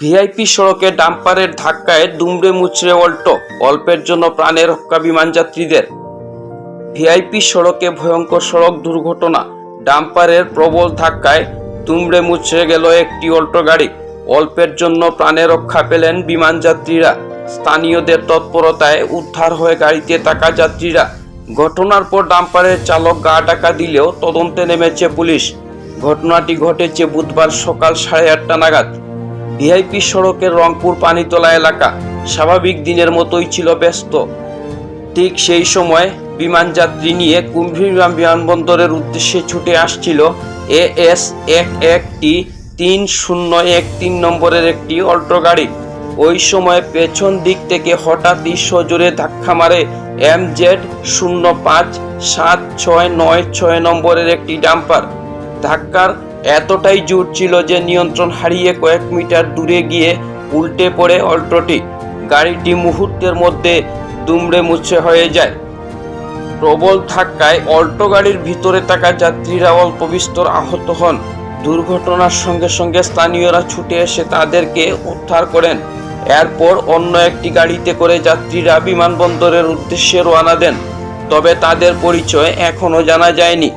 VIP সড়কে ডাম্পারের ধাক্কায় দুমড়ে মুচড়ে অল্পের জন্য প্রাণে রক্ষা বিমান যাত্রীদের। ভিআইপি সড়কে ভয়ঙ্কর সড়ক দুর্ঘটনা, ডাম্পারের প্রবল ধাক্কায় দুমড়ে মুচড়ে গেল একটি অল্টো গাড়ি। অল্পের জন্য প্রাণে রক্ষা পেলেন বিমান যাত্রীরা। স্থানীয়দের তৎপরতায় উদ্ধার হয়ে গাড়িতে থাকা যাত্রীরা। ঘটনার পর ডাম্পারের চালক গা ঢাকা দিলেও তদন্তে নেমেছে পুলিশ। ঘটনাটি ঘটেছে বুধবার সকাল 8:30 নাগাদ। ভিআইপি সড়কের রংপুর পানিতলা এলাকা স্বাভাবিক দিনের মতোই ছিল ব্যস্ত। ঠিক সেই সময় বিমান যাত্রী নিয়ে কুম্ভীরগ্রাম বিমানবন্দরের উদ্দেশ্যে ছুটে আসছিল AS 11T3013 নম্বরের একটি অল্টো গাড়ি। ওই সময় পেছন দিক থেকে হঠাৎই সজোরে ধাক্কা মারে MZ 057696 নম্বরের একটি ডাম্পার। ধাক্কার এতটাই জোর ছিল যে নিয়ন্ত্রণ হারিয়ে কয়েক মিটার দূরে গিয়ে উল্টে পড়ে অল্টোটি। গাড়িটি মুহূর্তের মধ্যে দুমড়ে মুচড়ে হয়ে যায়। প্রবল ধাক্কায় অল্টো গাড়ির ভিতরে থাকা যাত্রীরা অল্প বিস্তর আহত হন। দুর্ঘটনার সঙ্গে সঙ্গে স্থানীয়রা ছুটে এসে তাদেরকে উদ্ধার করেন। এরপর অন্য একটি গাড়িতে করে যাত্রীরা বিমানবন্দরের উদ্দেশ্যে রওনা দেন, তবে তাদের পরিচয় এখনো জানা যায়নি।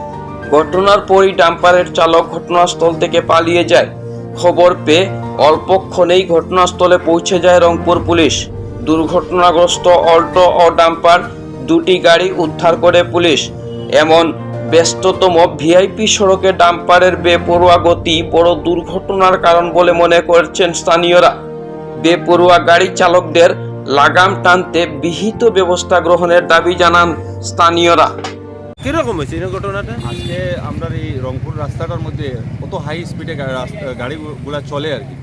ঘটনার পরই ডাম্পারের চালক ঘটনাস্থল থেকে পালিয়ে যায়। খবর পেয়ে অল্পক্ষণেই ঘটনাস্থলে পৌঁছে যায় রংপুর পুলিশ। দুর্ঘটনাগ্রস্ত অল্টো ও ডাম্পার দুটি গাড়ি উদ্ধার করে পুলিশ। এমন ব্যস্ততম ভিআইপি সড়কে ডাম্পারের বেপরোয়া গতি বড় দুর্ঘটনার কারণ বলে মনে করছেন স্থানীয়রা। বেপরোয়া গাড়ি চালকদের লাগাম টানতে বিহিত ব্যবস্থা গ্রহণের দাবি জানান স্থানীয়রা। কিরকম হয়েছে এই ঘটনাটা? আজকে আমরা এই রংপুর রাস্তাটার মধ্যে কত হাই স্পিডে গাড়িগুলা চলে আর কি,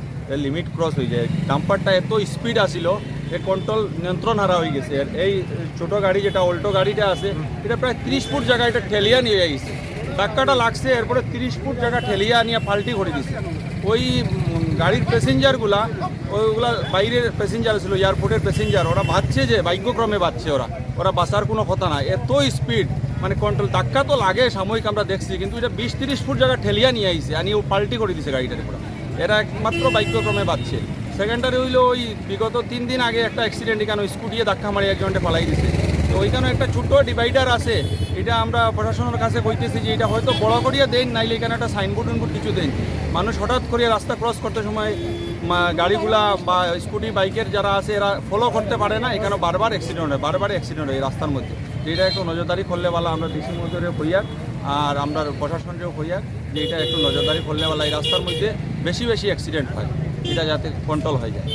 লিমিট ক্রস হয়ে যায়। ডাম্পারটা এত স্পিড আসিল এর কন্ট্রোল নিয়ন্ত্রণ হারা হয়ে গেছে। আর এই ছোট গাড়ি যেটা অল্টো গাড়িটা আছে এটা প্রায় 30 ফুট জায়গা এটা ঠেলিয়া নিয়ে গেছে। ধাক্কাটা লাগছে, এরপরে 30 ফুট জায়গা ঠেলিয়া নিয়ে পাল্টি করে দিছে। ওই গাড়ির প্যাসেঞ্জারগুলা ওইগুলা বাইরের প্যাসেঞ্জার ছিল, এয়ারপোর্টের প্যাসেঞ্জার, ওরা বাঁচছে যে ভাগ্যক্রমে বাঁচছে, ওরা বাঁচার কোনো কথা না। এত স্পিড মানে কন্ট্রোল, ধাক্কা তো লাগে সাময়িক আমরা দেখছি, কিন্তু এটা 20-30 ফুট জায়গা ঠেলিয়া নিয়ে আইছে, আনি ও পাল্টি করে দিছে গাড়িটার পুরো। এরা একমাত্র ভাগ্যক্রমে বাঁচছে। সেকেন্ডারি হইলো ওই বিগত 3 দিন আগে একটা অ্যাক্সিডেন্ট, এখানে স্কুটিয়ে ধাক্কা মারি একজনকে পালাই দিছে। তো ওইখানে একটা ছোট্ট ডিভাইডার আছে, এটা আমরা প্রশাসনের কাছে কইতেছি যে এটা হয়তো বড় করিয়া দেন, নাইলে এখানে একটা সাইনবোর্ড কিছু দেন। মানুষ হঠাৎ করে রাস্তা ক্রস করতে সময় গাড়িগুলা বা স্কুটি বাইকের যারা আছে এরা ফলো করতে পারে না, এখানে বারবার অ্যাক্সিডেন্ট হয় এই রাস্তার মধ্যে। যেটা একটু নজরদারি করলে বলা আমরা ডিসি মজুরে হইয়াক আর আমরা প্রশাসনেরও হইয়াক যে এটা একটু নজরদারি করলে বলা এই রাস্তার মধ্যে বেশি অ্যাক্সিডেন্ট হয়, এটা যাতে কন্ট্রোল হয়ে যায়।